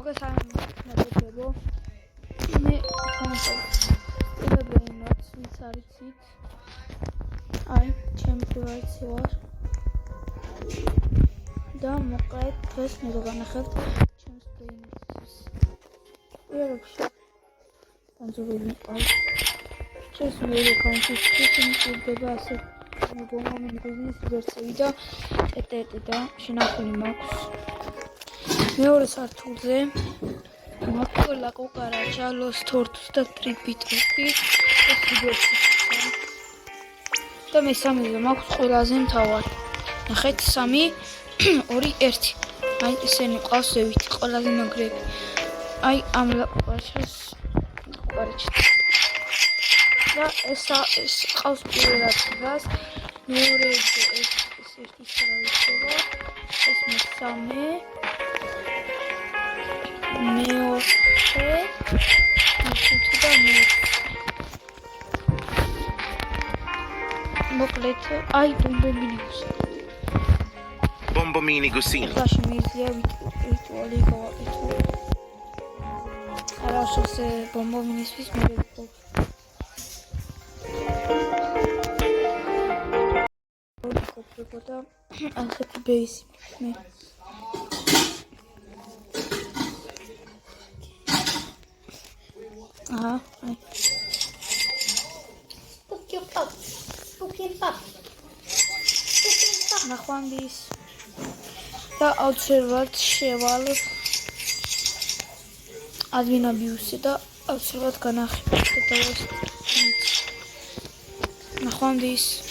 მოგეს არ ნებდებო. მე ვიღებინოთ, ვინც არიცით. აი, ჩემი პროვაიცი ვარ. და მოკლედ დღეს მე გავანახებთ ჩემს ბრეინს. ვერაფერში განზოგები მყავს. ეს მეორე კაუნტის შეიძლება ასე მომენტის ვერსია და ეტეტი და შენახული მაქვს. მეორე სართულზე მაკოლა კოკარაჩა ლოს თორტუს და ტრიპიტრიპი ეს ვერსია. და მესამეზე მაქვს ყველაზე მთავარი. ნახეთ 3 2 1. აი ესენი ყავს ზევით ყველაზე მაგრები. აი ამ ლაპარაკს და ეს ყავს პირველად დღას მეორეზე ეს ერთი შერავითება ეს მესამე მეოთხე მეხუთე და მეექვსე მოკლედ აი Bombo mini gusino. Lasci meglio virtuali come adesso se bombo mini spis mi vedo da anche di base ah ნახვამდის და აუცილებლად შევალ ადმინაბიუსი და აუცილებლად განახილოთ და ნახვამდის